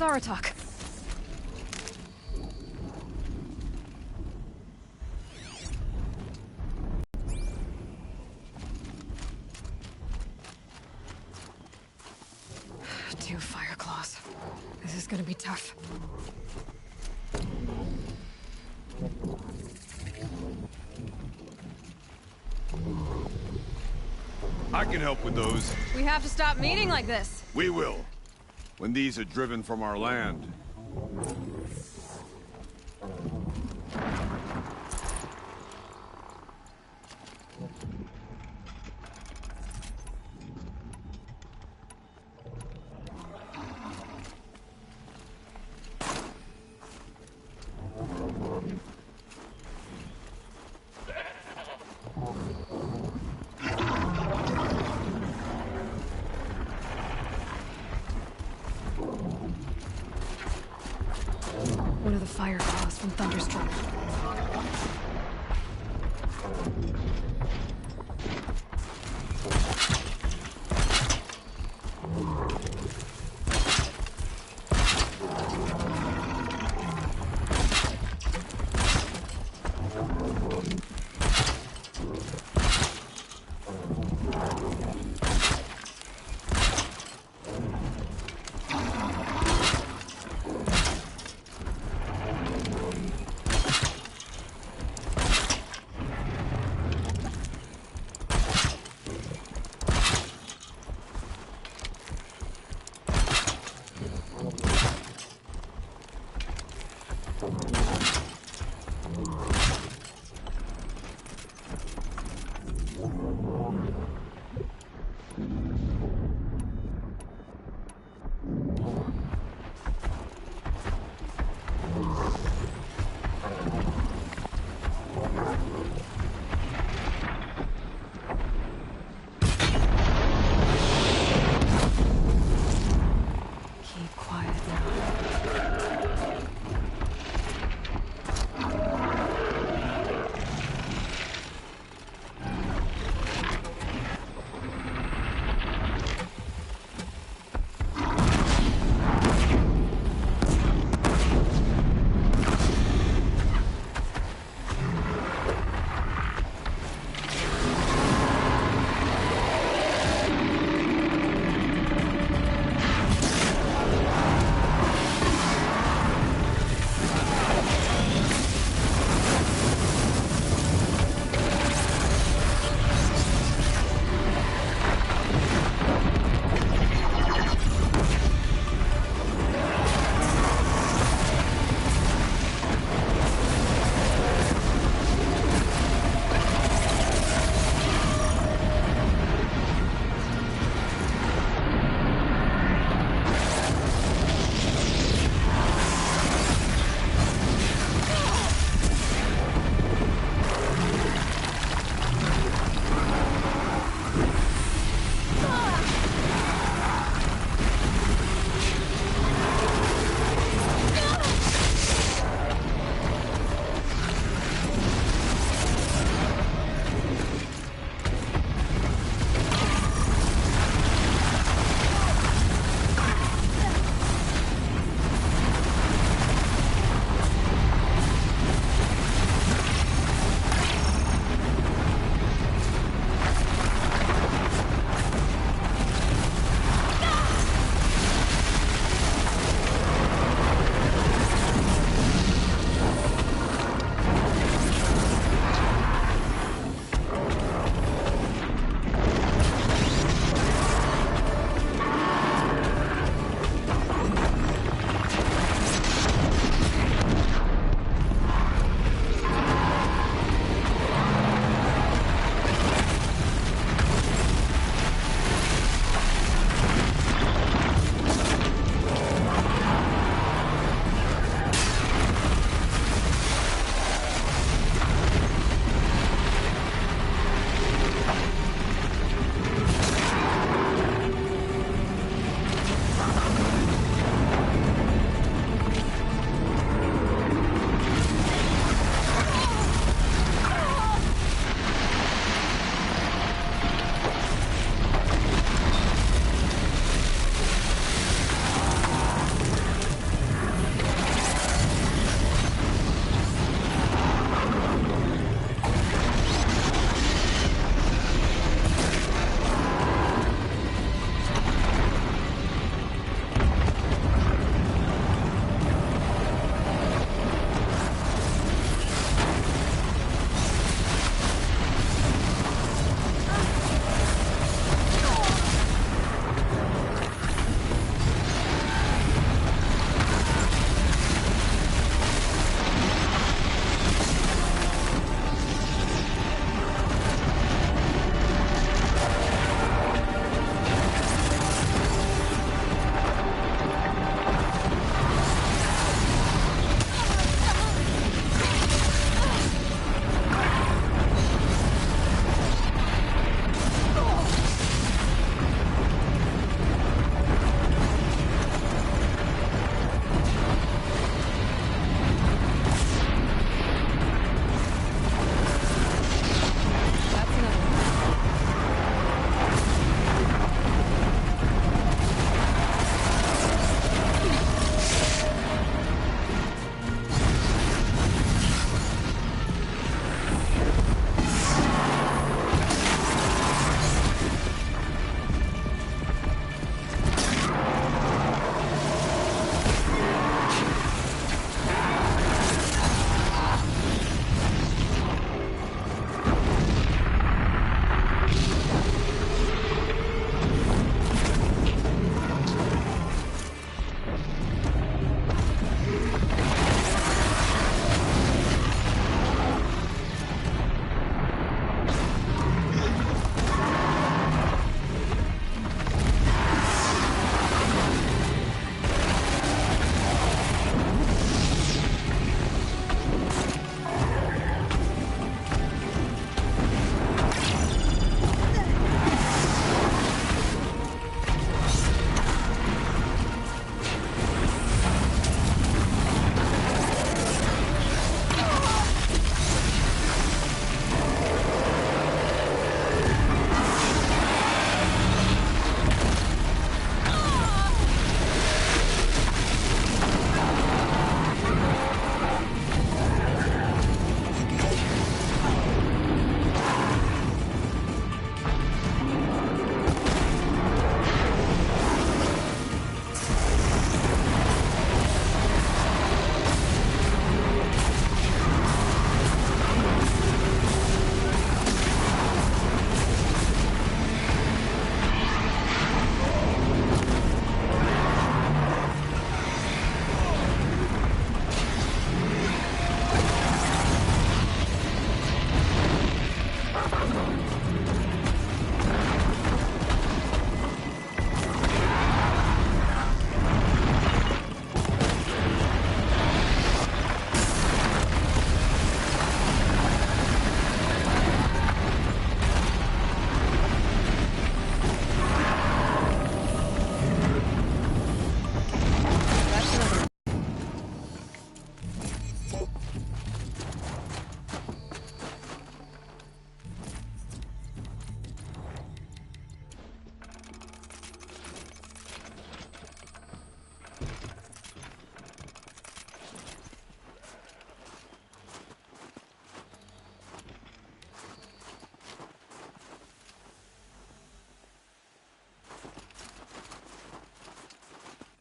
Zaratok. Two fire claws. This is gonna be tough. I can help with those. We have to stop meeting like this. We will. When these are driven from our land.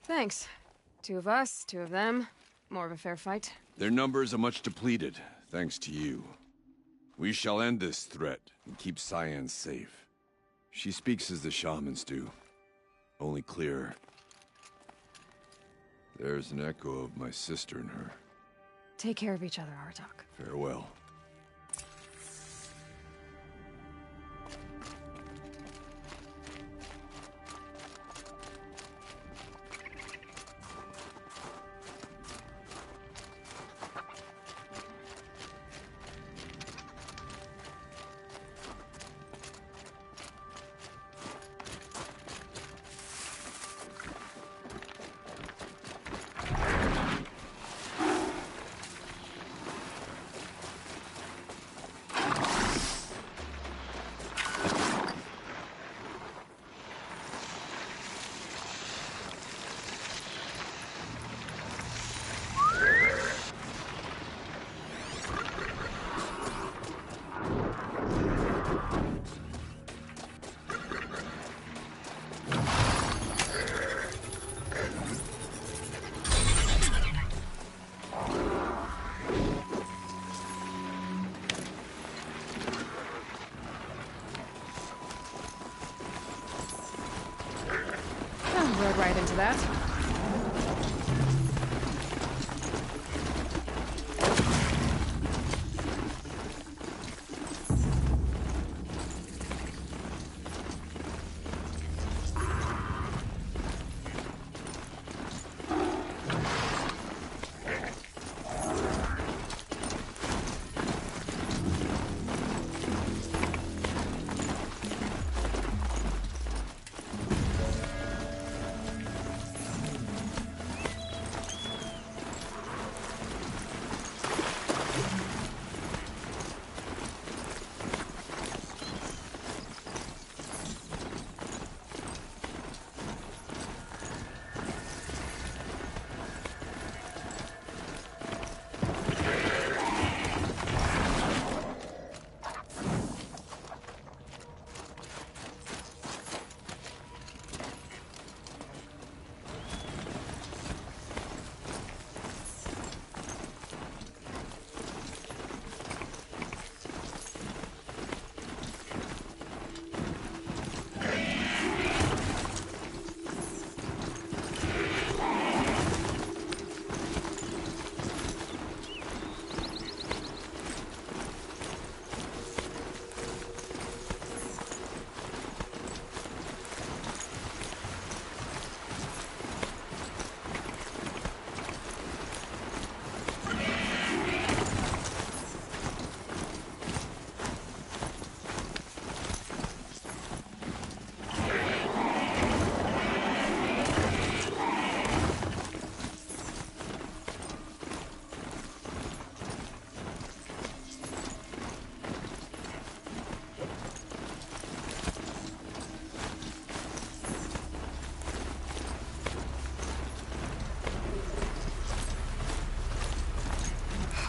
Thanks. Two of us, two of them. More of a fair fight. Their numbers are much depleted, thanks to you. We shall end this threat and keep Cyan safe. She speaks as the shamans do, only clearer. There's an echo of my sister in her. Take care of each other, Artok. Farewell. Rode right into that.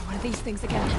One of these things again.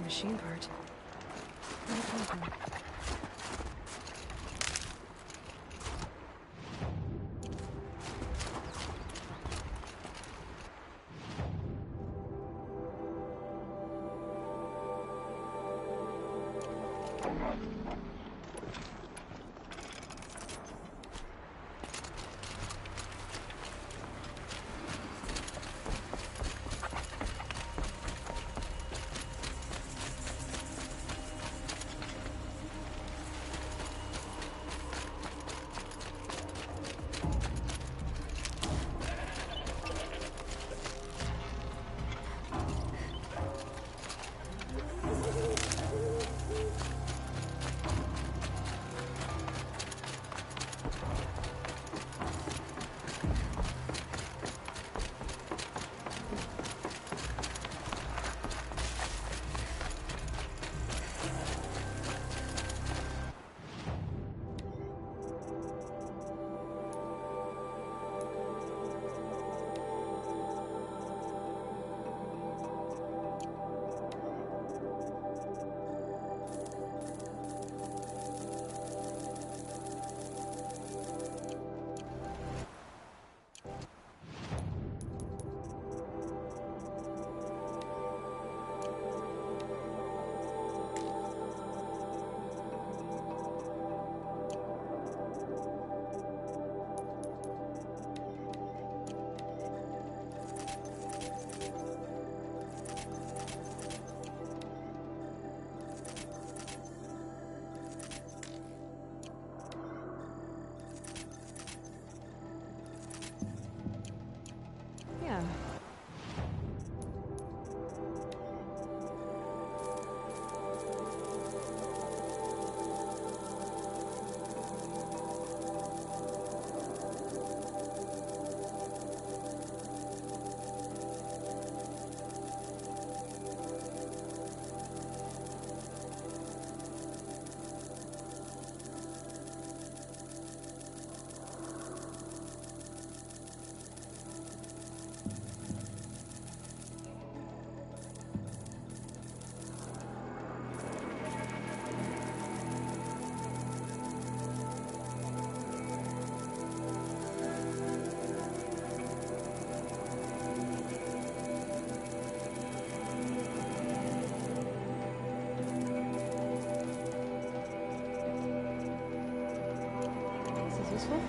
machine part. Where'd it come from? Yeah. Is this useful?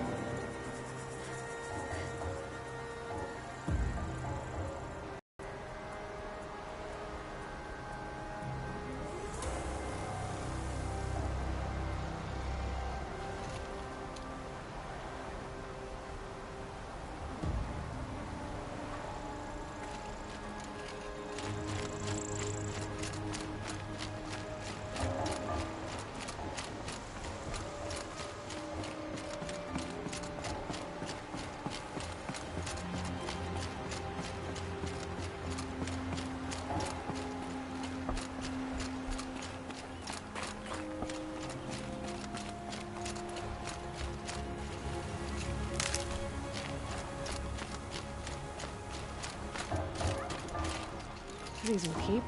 These will keep.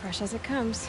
Fresh as it comes.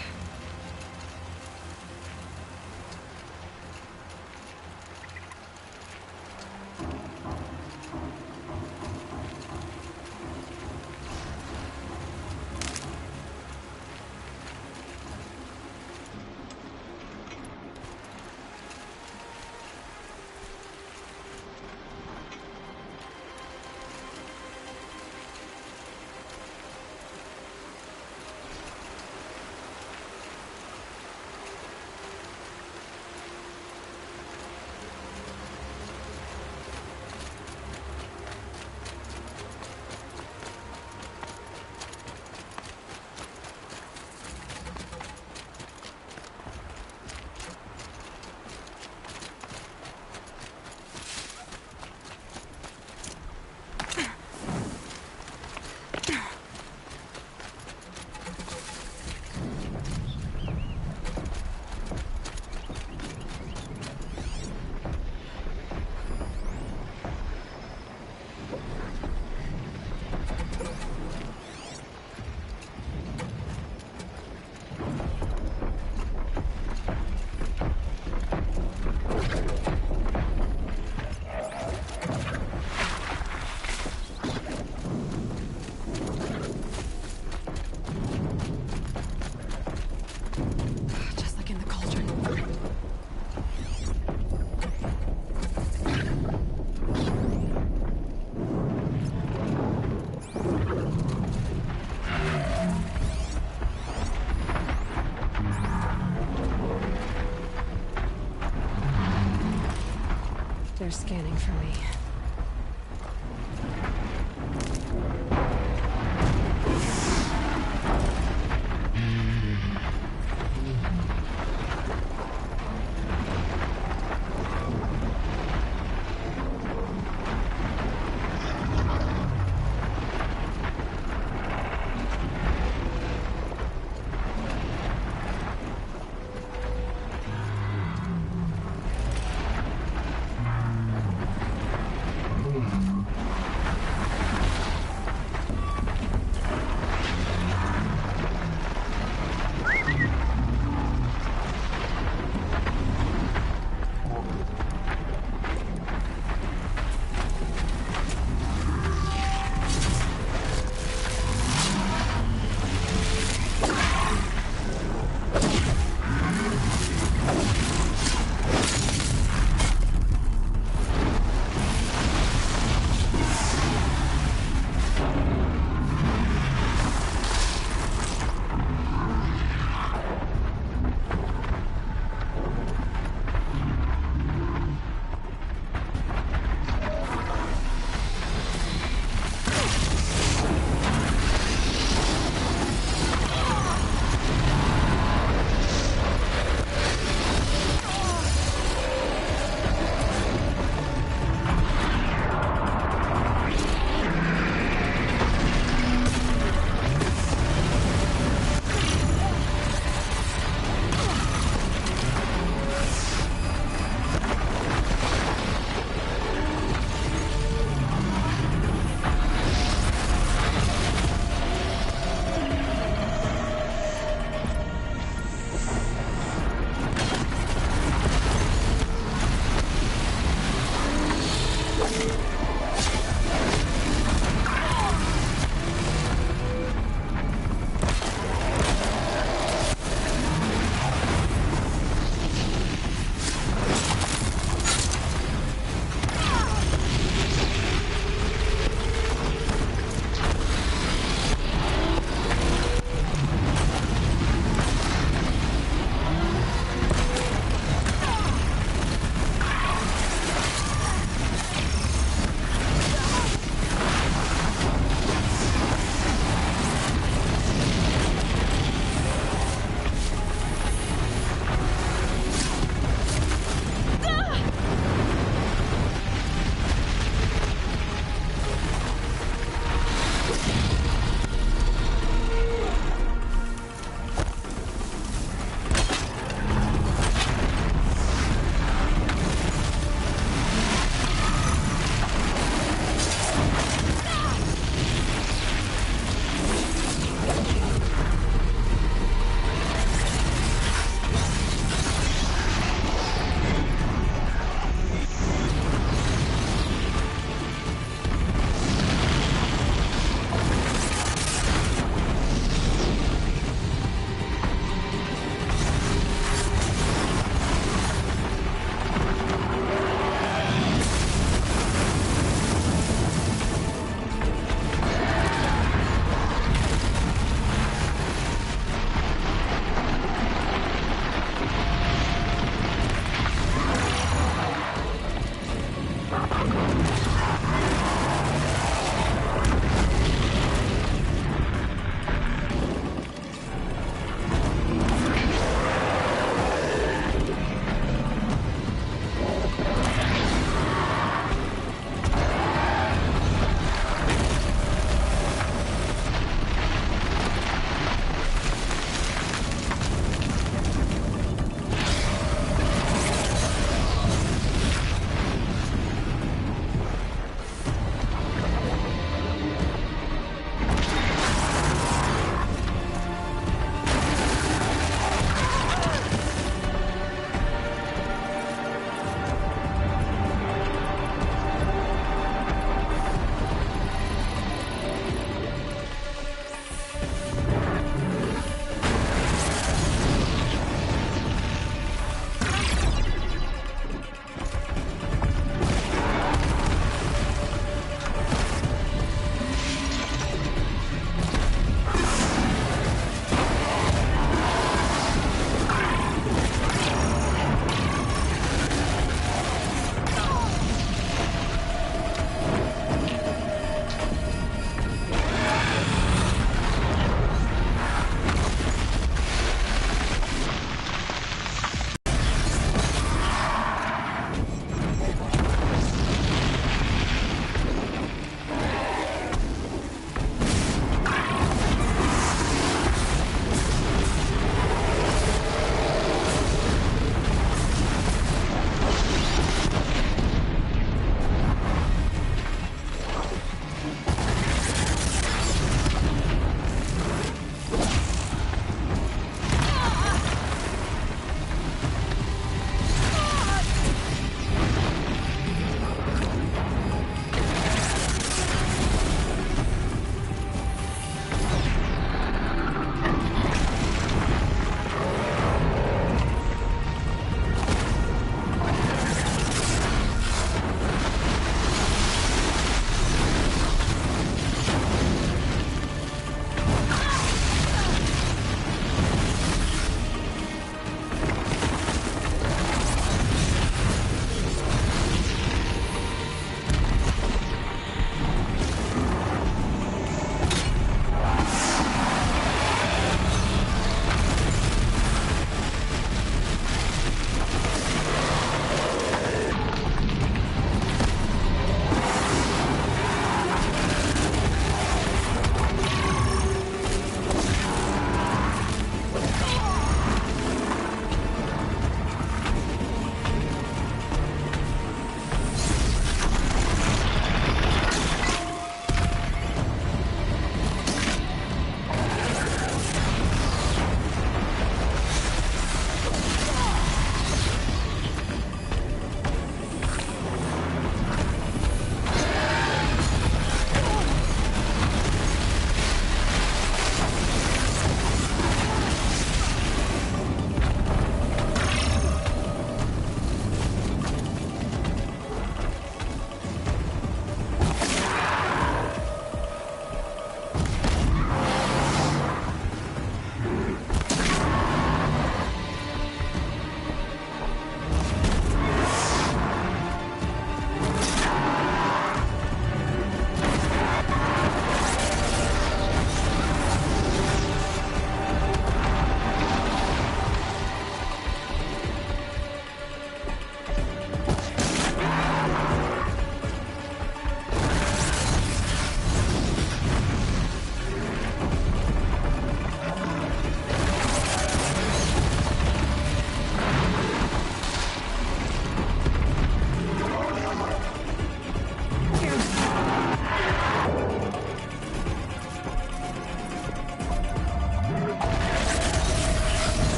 they're scanning for me.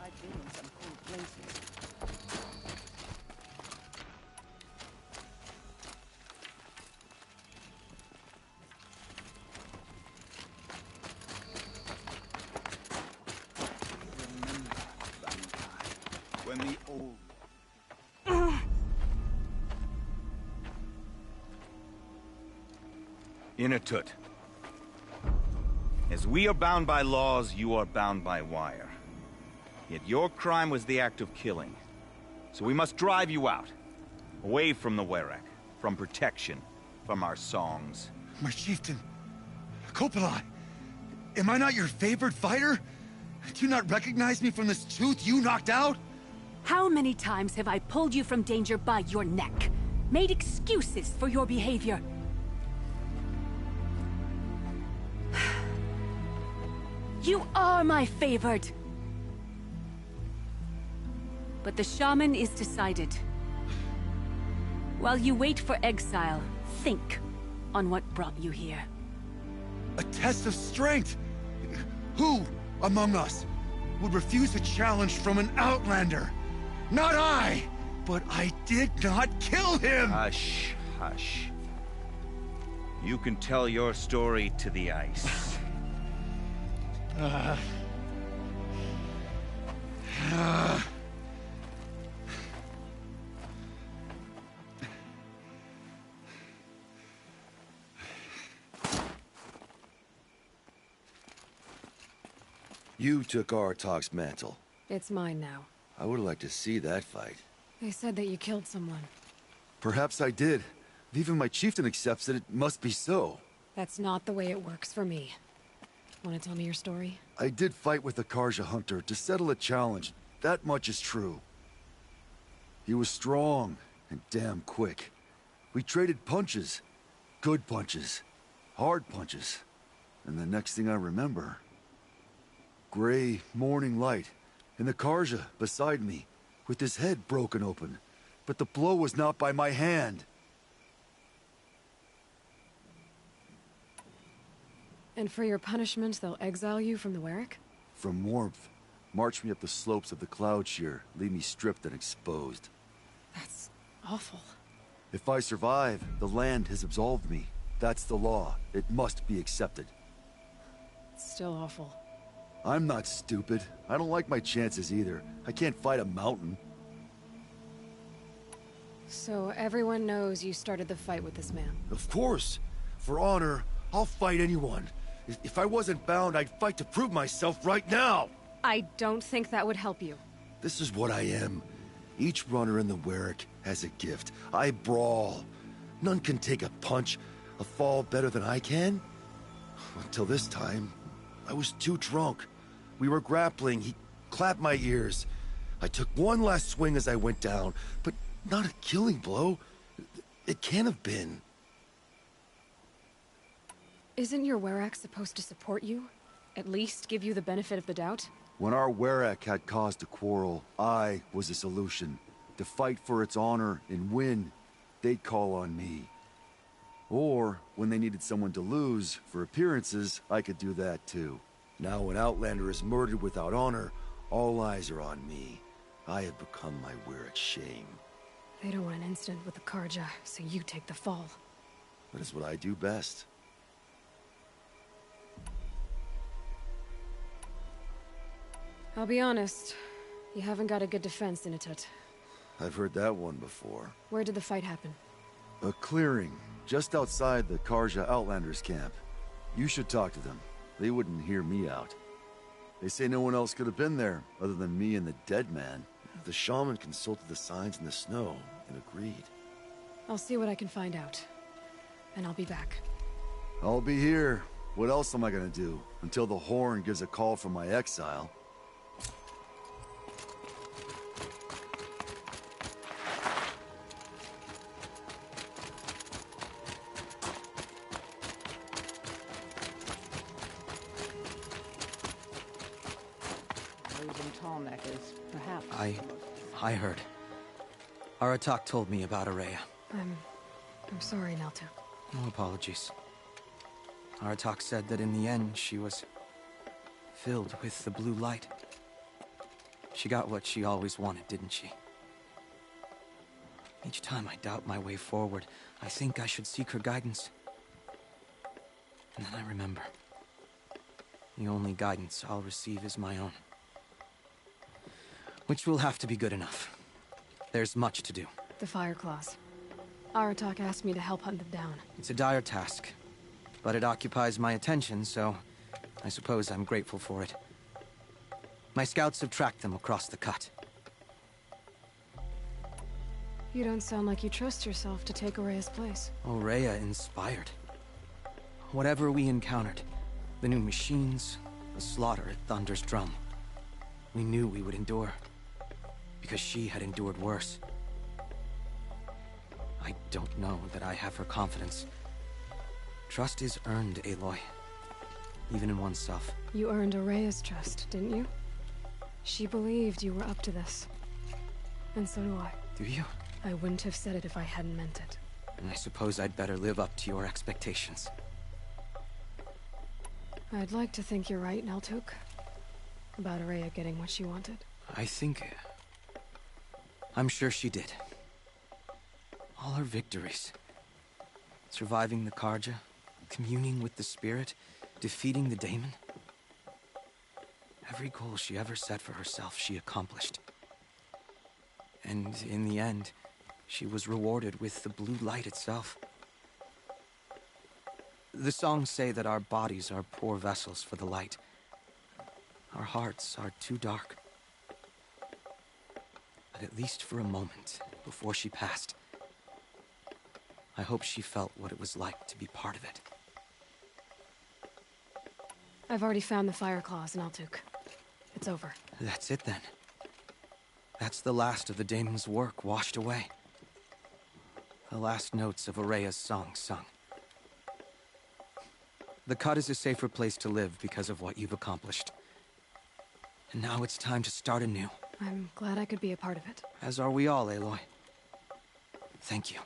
I've been in some cool places. Remember, Valentine, when the old... Inatut. As we are bound by laws, you are bound by wire. Yet your crime was the act of killing. So we must drive you out. Away from the Werak. From protection. From our songs. My chieftain. Kopalai. Am I not your favorite fighter? Do you not recognize me from this tooth you knocked out? How many times have I pulled you from danger by your neck? Made excuses for your behavior? You are my favored! But the shaman is decided. While you wait for exile, think on what brought you here. A test of strength! Who among us would refuse a challenge from an outlander? Not I! But I did not kill him! Hush, hush. You can tell your story to the ice. You took Aratak's mantle. It's mine now. I would like to see that fight. They said that you killed someone. Perhaps I did. If even my chieftain accepts it, it must be so. That's not the way it works for me. Want to tell me your story? I did fight with the Karja hunter to settle a challenge. That much is true. He was strong and damn quick. We traded punches. Good punches. Hard punches. And the next thing I remember... gray morning light, and the Karja beside me, with his head broken open. But the blow was not by my hand. And for your punishment, they'll exile you from the Werak? From warmth, march me up the slopes of the Cloud Shear, leave me stripped and exposed. That's awful. If I survive, the land has absolved me. That's the law. It must be accepted. It's still awful. I'm not stupid. I don't like my chances either. I can't fight a mountain. So everyone knows you started the fight with this man? Of course. For honor, I'll fight anyone. If I wasn't bound, I'd fight to prove myself right now! I don't think that would help you. This is what I am. Each runner in the Werak has a gift. I brawl. None can take a punch, a fall better than I can. Until this time, I was too drunk. We were grappling, he clapped my ears. I took one last swing as I went down, but not a killing blow. It can't have been. Isn't your Werak supposed to support you? At least give you the benefit of the doubt? When our Werak had caused a quarrel, I was the solution. To fight for its honor and win, they'd call on me. Or, when they needed someone to lose, for appearances, I could do that too. Now when Outlander is murdered without honor, all eyes are on me. I have become my Werak's shame. They don't want an incident with the Karja, so you take the fall. That is what I do best. I'll be honest, you haven't got a good defense, Inatut. I've heard that one before. Where did the fight happen? A clearing, just outside the Karja Outlanders camp. You should talk to them. They wouldn't hear me out. They say no one else could have been there, other than me and the dead man. The shaman consulted the signs in the snow, and agreed. I'll see what I can find out. And I'll be back. I'll be here. What else am I gonna do? Until the Horn gives a call from my exile. Losing Tallneck is perhaps... I heard. Aratak told me about Araya. I'm sorry, Nelta. No apologies. Aratak said that in the end she was filled with the blue light. She got what she always wanted, didn't she? Each time I doubt my way forward, I think I should seek her guidance. And then I remember. The only guidance I'll receive is my own. Which will have to be good enough. There's much to do. The Fire Claws. Aratak asked me to help hunt them down. It's a dire task, but it occupies my attention, so I suppose I'm grateful for it. My scouts have tracked them across the cut. You don't sound like you trust yourself to take Orea's place. Orea inspired. Whatever we encountered, the new machines, the slaughter at Thunder's Drum, we knew we would endure, because she had endured worse. I don't know that I have her confidence. Trust is earned, Aloy. Even in oneself. You earned Orea's trust, didn't you? She believed you were up to this. And so do I. Do you? I wouldn't have said it if I hadn't meant it. And I suppose I'd better live up to your expectations. I'd like to think you're right, Naltuk. About Orea getting what she wanted. I'm sure she did. All her victories. Surviving the Karja, communing with the spirit, defeating the daemon. Every goal she ever set for herself, she accomplished. And in the end, she was rewarded with the blue light itself. The songs say that our bodies are poor vessels for the light. Our hearts are too dark. But at least for a moment, before she passed, I hope she felt what it was like to be part of it. I've already found the Fire Claws, Naltuk. It's over. That's it then. That's the last of the daemon's work washed away. The last notes of Orea's song sung. The cut is a safer place to live because of what you've accomplished. And now it's time to start anew. I'm glad I could be a part of it. As are we all, Aloy. Thank you.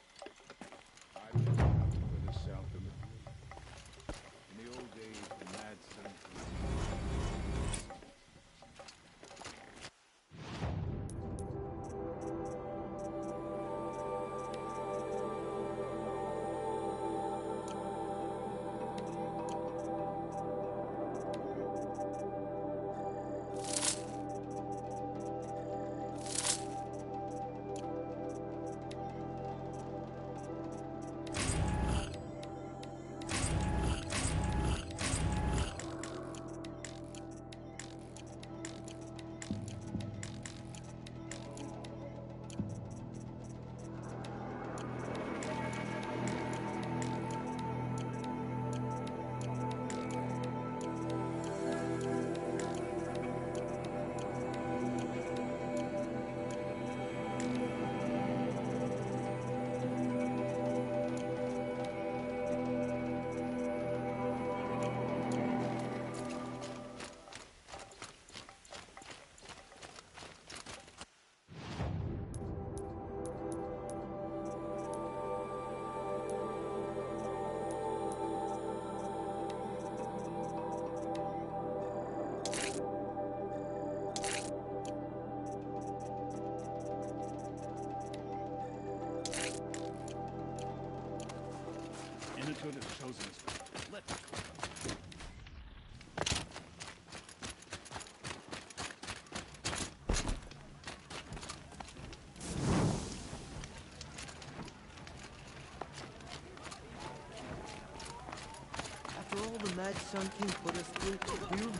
After all the Mad Sun King put us through, you...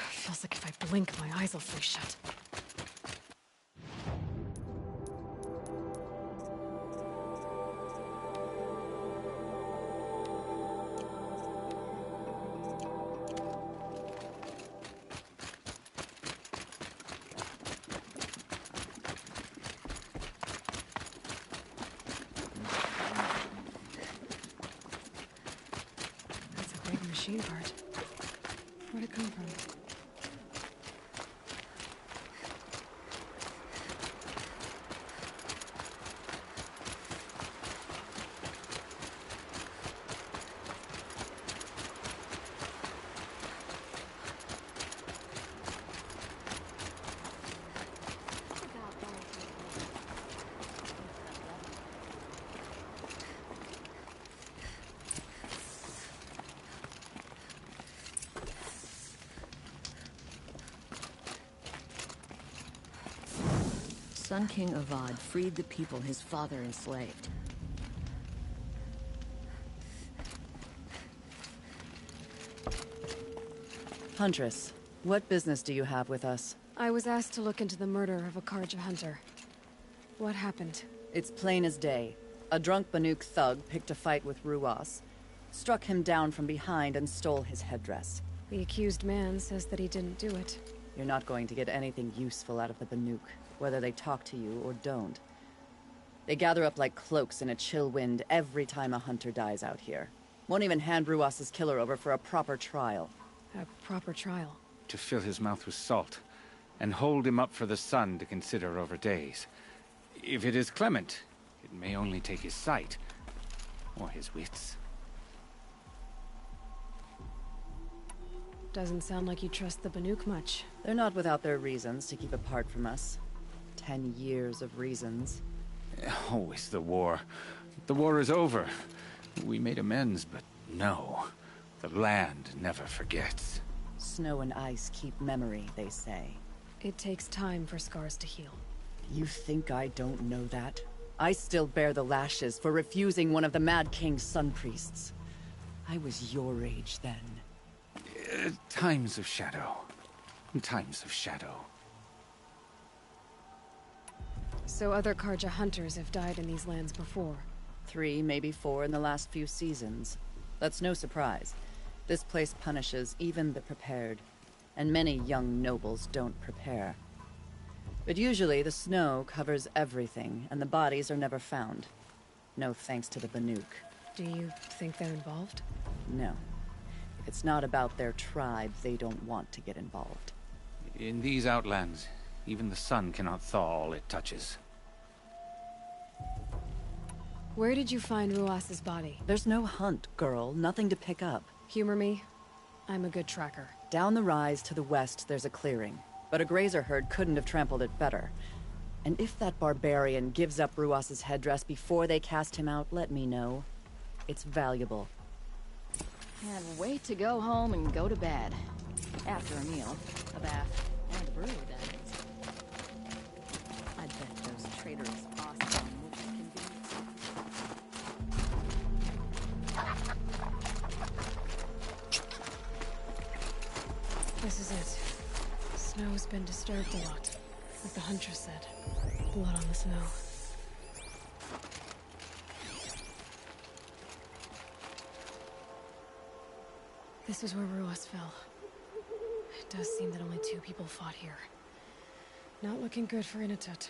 Feels like if I blink, my eyes will freeze shut. Machine part. Where'd it come from? Sun King Avad freed the people his father enslaved. Huntress, what business do you have with us? I was asked to look into the murder of a Karja hunter. What happened? It's plain as day. A drunk Banuk thug picked a fight with Ruas, struck him down from behind and stole his headdress. The accused man says that he didn't do it. You're not going to get anything useful out of the Banuk, whether they talk to you or don't. They gather up like cloaks in a chill wind every time a hunter dies out here. Won't even hand Ruas's killer over for a proper trial. A proper trial? To fill his mouth with salt, and hold him up for the sun to consider over days. If it is clement, it may only take his sight, or his wits. Doesn't sound like you trust the Banuk much. They're not without their reasons to keep apart from us. 10 years of reasons. Always the war. The war is over. We made amends, but no. The land never forgets. Snow and ice keep memory, they say. It takes time for scars to heal. You think I don't know that? I still bear the lashes for refusing one of the Mad King's sun priests. I was your age then. Times of shadow. Times of shadow. So other Karja hunters have died in these lands before? 3, maybe 4 in the last few seasons. That's no surprise. This place punishes even the prepared, and many young nobles don't prepare. But usually the snow covers everything, and the bodies are never found. No thanks to the Banuk. Do you think they're involved? No. If it's not about their tribe, they don't want to get involved. In these outlands, even the sun cannot thaw all it touches. Where did you find Ruas's body? There's no hunt, girl. Nothing to pick up. Humor me. I'm a good tracker. Down the rise to the west, there's a clearing. But a grazer herd couldn't have trampled it better. And if that barbarian gives up Ruas's headdress before they cast him out, let me know. It's valuable. Can't wait to go home and go to bed. After a meal, a bath, and a brew, that is. I bet those traitors Boston can be. This is it. Snow's been disturbed a lot. Like the Huntress said. Blood on the snow. This is where Ruas fell. It does seem that only 2 people fought here. Not looking good for Inatut.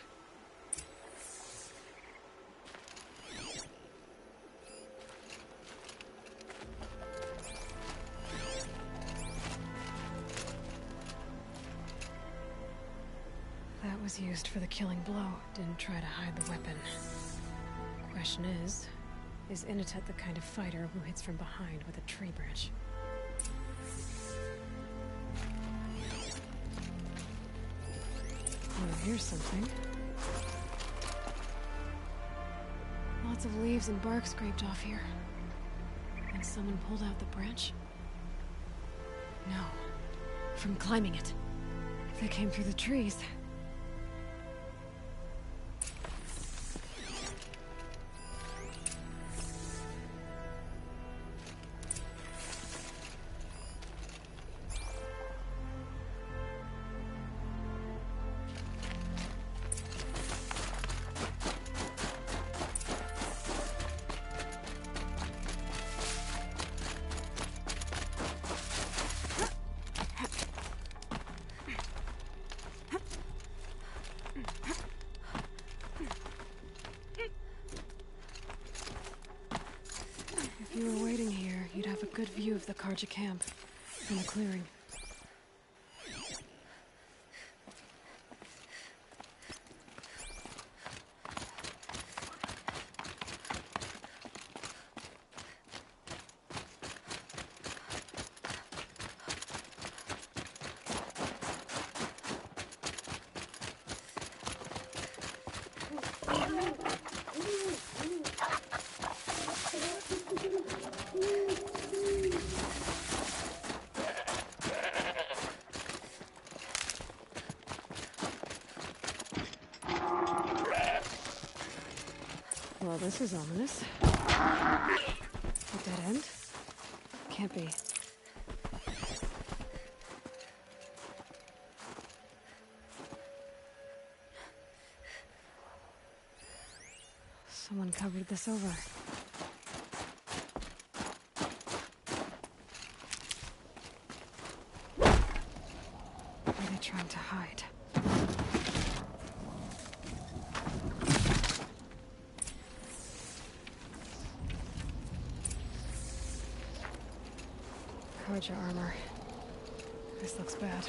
That was used for the killing blow. Didn't try to hide the weapon. Question is Inatut the kind of fighter who hits from behind with a tree branch? Oh, here's something. Lots of leaves and bark scraped off here. And someone pulled out the branch? No. From climbing it. They came through the trees. If you were waiting here, you'd have a good view of the Karja camp and the clearing. Well, this is ominous. A dead end? Can't be. Someone covered this over. What are they trying to hide? Carja armor. This looks bad.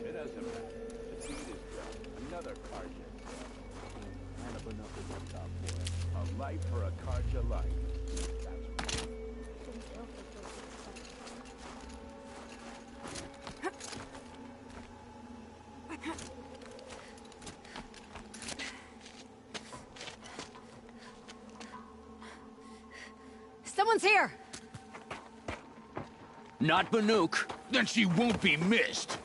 It doesn't matter. The deed is done. Another Carja. And a Binoka worked out for it. A life for a Carja life. That's Someone's here! not Banuk. Then she won't be missed.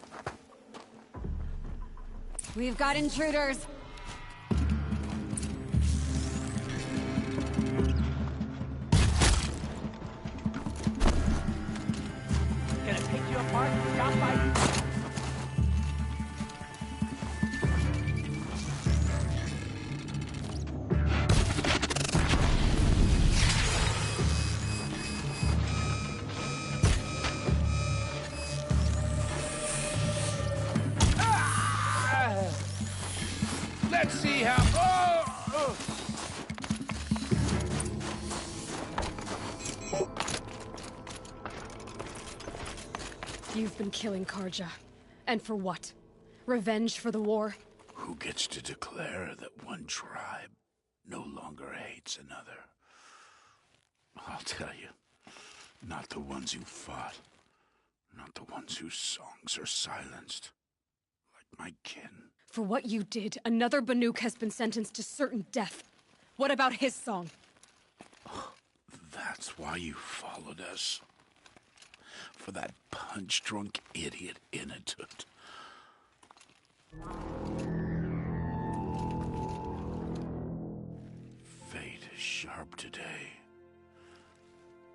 We've got intruders! Can it pick you apart? Stop fighting. Let's see how... Oh! You've been killing Carja. And for what? Revenge for the war? Who gets to declare that one tribe no longer hates another? I'll tell you, not the ones who fought. Not the ones whose songs are silenced. Like my kin. For what you did, another Banuk has been sentenced to certain death. What about his song? That's why you followed us. For that punch-drunk idiot Inatut. Fate is sharp today.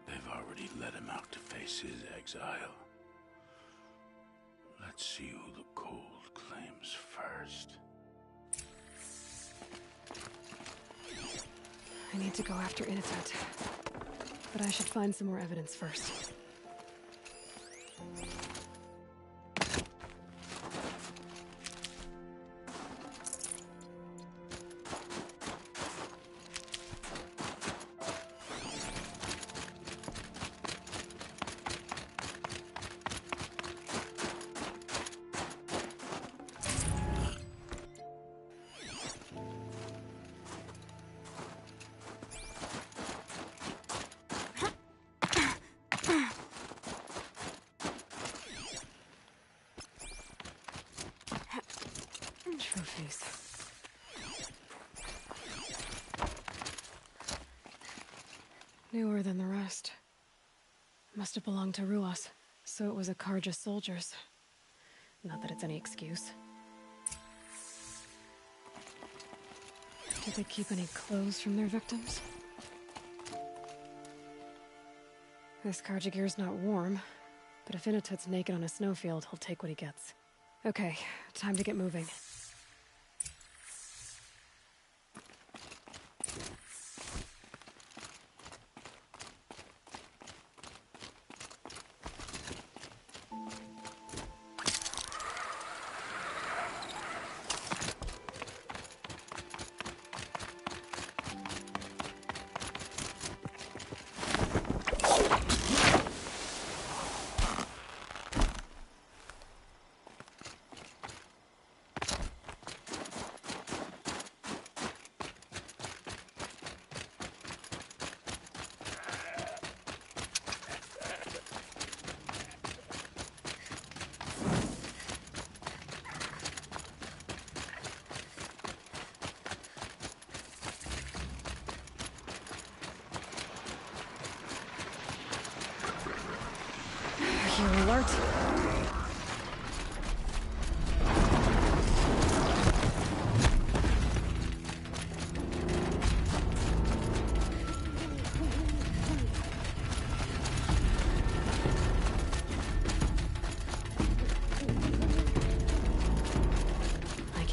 They've already let him out to face his exile. Let's see who the cold claims first. I need to go after Inatut. But I should find some more evidence first. Trophies. Newer than the rest. Must have belonged to Ruas, so it was a Carja soldier's. Not that it's any excuse. Did they keep any clothes from their victims? This Carja gear's not warm, but if Inatut's naked on a snowfield, he'll take what he gets. Okay, time to get moving. You're alert.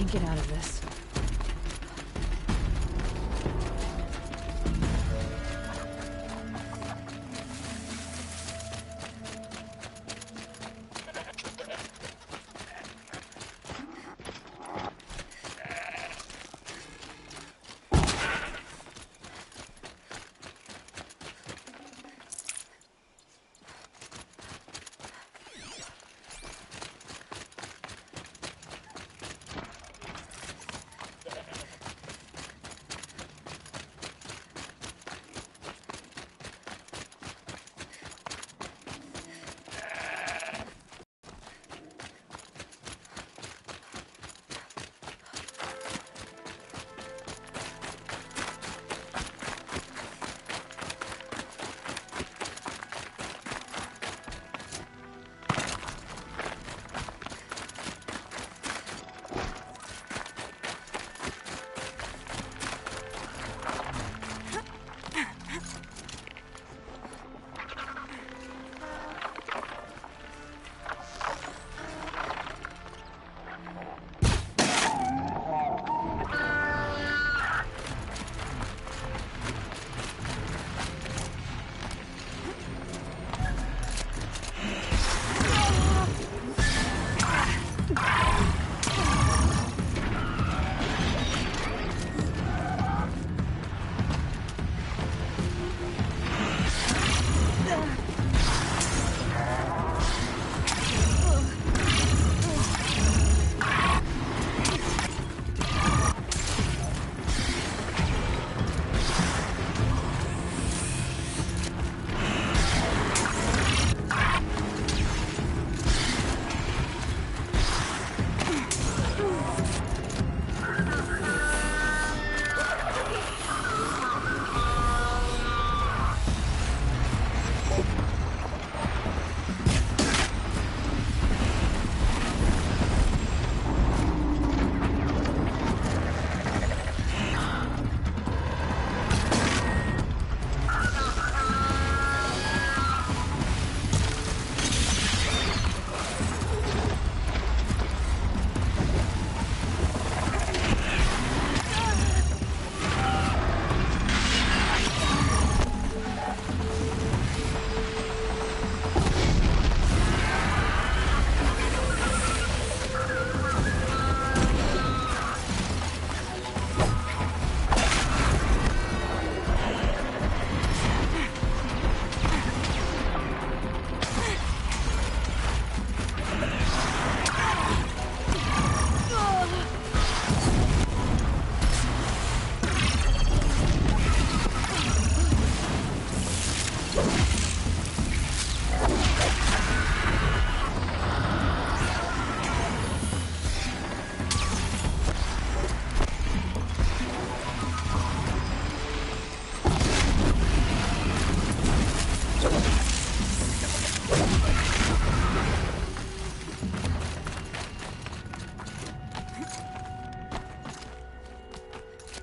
can't get out of this.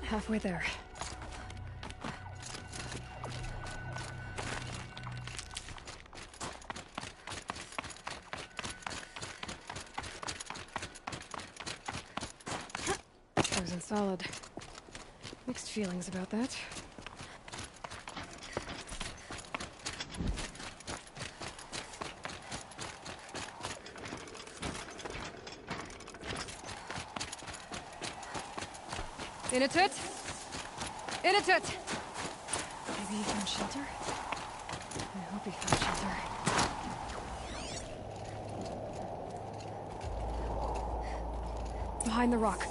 Halfway there. Frozen solid. Mixed feelings about that. In a tut! In a tut! Maybe he found shelter? I hope he found shelter. Behind the rock.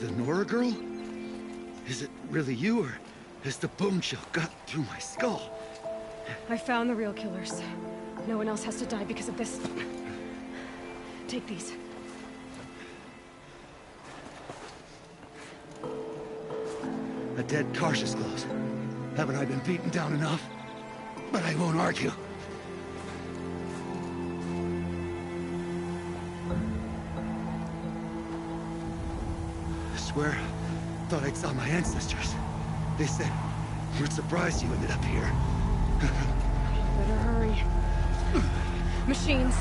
The Nora girl? Is it really you, or has the bone chill got through my skull? I found the real killers. No one else has to die because of this. Take these. A dead Karsh's clothes. Haven't I been beaten down enough? But I won't argue. I swear, thought I saw my ancestors. They said, we're surprised you ended up here. Better hurry. Machines.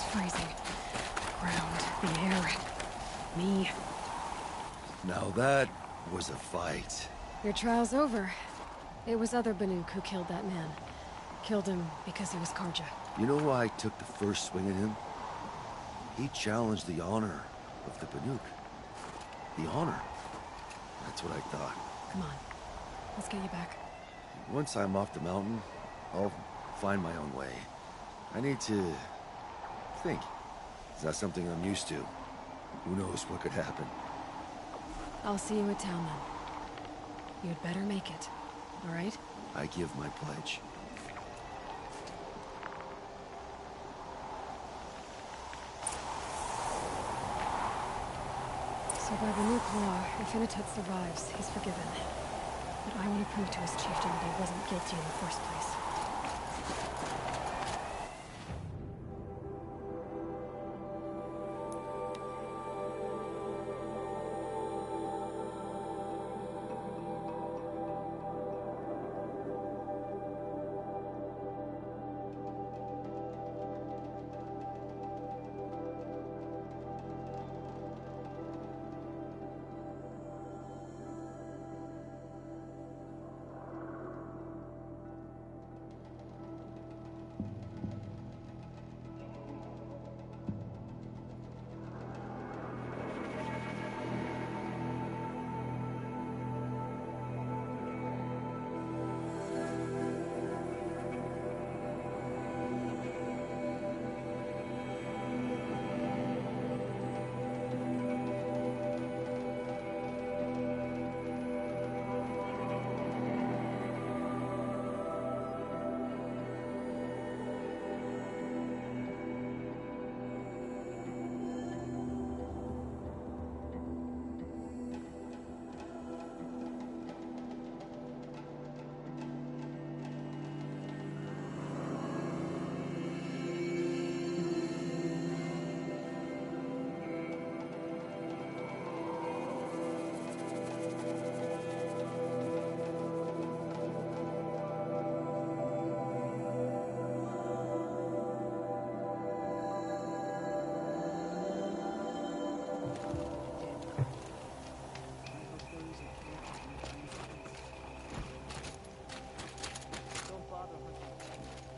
freezing. The ground, the air, me. Now that was a fight. Your trial's over. It was other Banuk who killed that man. Killed him because he was Karja. You know why I took the first swing at him? He challenged the honor of the Banuk. The honor. That's what I thought. Come on. Let's get you back. Once I'm off the mountain, I'll find my own way. I need to think. It's not something I'm used to. Who knows what could happen? I'll see you at town then. You'd better make it. All right? I give my pledge. So by the new law, if Inatut survives, he's forgiven. But I want to prove to his chieftain that he wasn't guilty in the first place.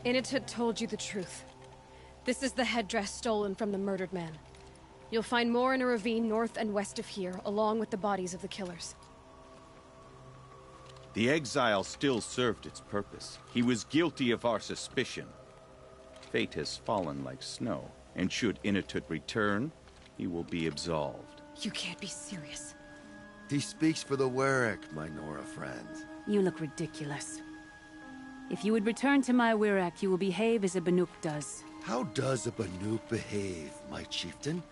Inatut told you the truth. This is the headdress stolen from the murdered man. You'll find more in a ravine north and west of here, along with the bodies of the killers. The exile still served its purpose. He was guilty of our suspicion. Fate has fallen like snow, and should Inatut return, he will be absolved. You can't be serious. He speaks for the Warwick, my Nora friend. You look ridiculous. If you would return to my Wirrak, you will behave as a Banuk does. How does a Banuk behave, my chieftain?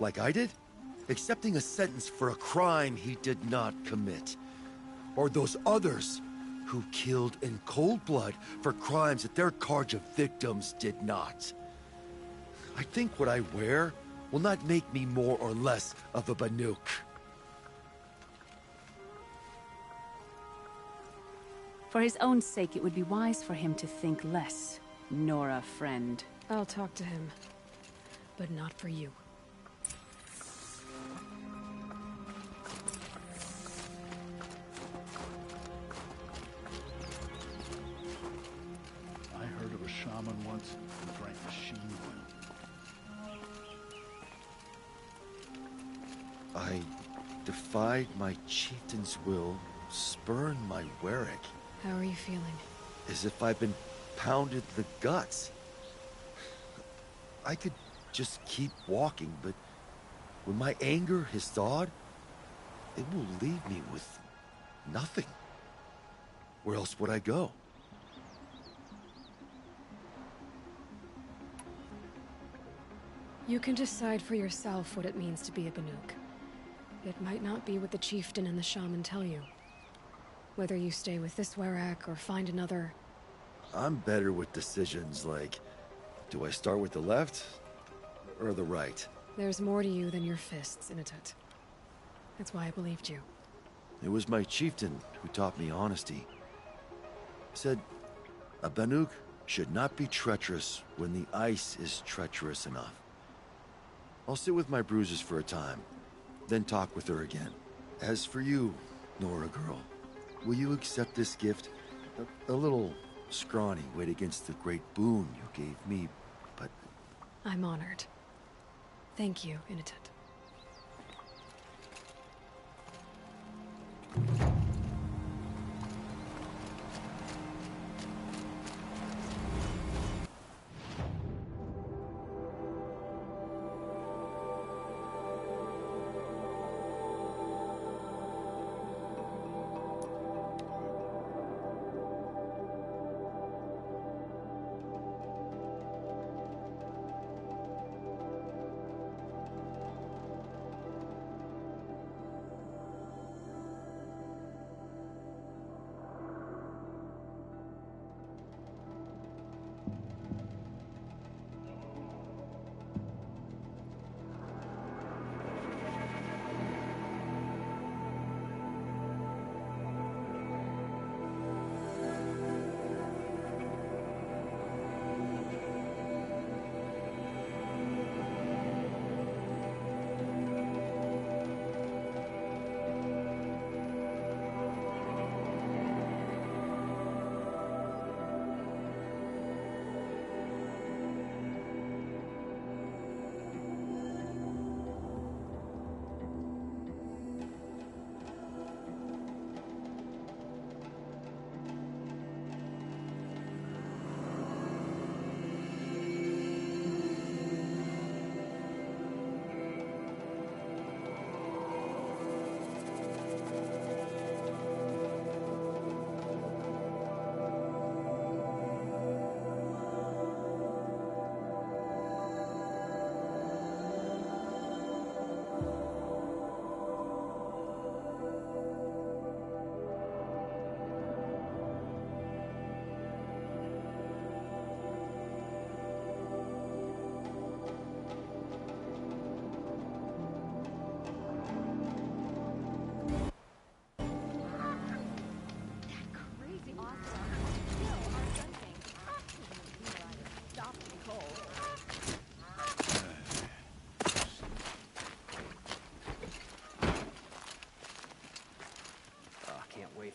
Like I did? Accepting a sentence for a crime he did not commit. Or those others who killed in cold blood for crimes that their Karja victims did not. I think what I wear will not make me more or less of a Banuk. For his own sake, it would be wise for him to think less, Nora, friend. I'll talk to him. But not for you. I heard of a shaman once who drank machine oil. I defied my chieftain's will, spurned my Warwick. How are you feeling? As if I've been pounded in the guts. I could just keep walking, but when my anger has thawed, it will leave me with nothing. Where else would I go? You can decide for yourself what it means to be a Banuk. It might not be what the chieftain and the shaman tell you. Whether you stay with this Warwick or find another... I'm better with decisions like, do I start with the left or the right? There's more to you than your fists, Inatut. That's why I believed you. It was my chieftain who taught me honesty. Said, a Banuk should not be treacherous when the ice is treacherous enough. I'll sit with my bruises for a time, then talk with her again. As for you, Nora girl, will you accept this gift? A little scrawny weighed against the great boon you gave me, but... I'm honored. Thank you, Initent.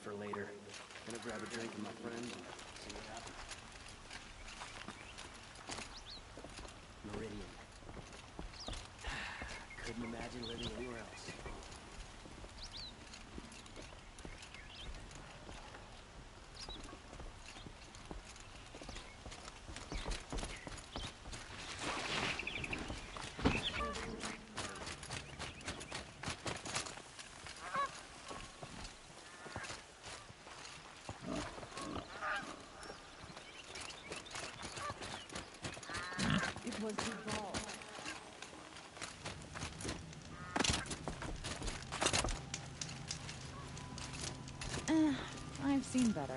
For later. Gonna grab a drink with my friends and see what happens. Meridian. Couldn't imagine living anywhere else. Was dissolved. I've seen better.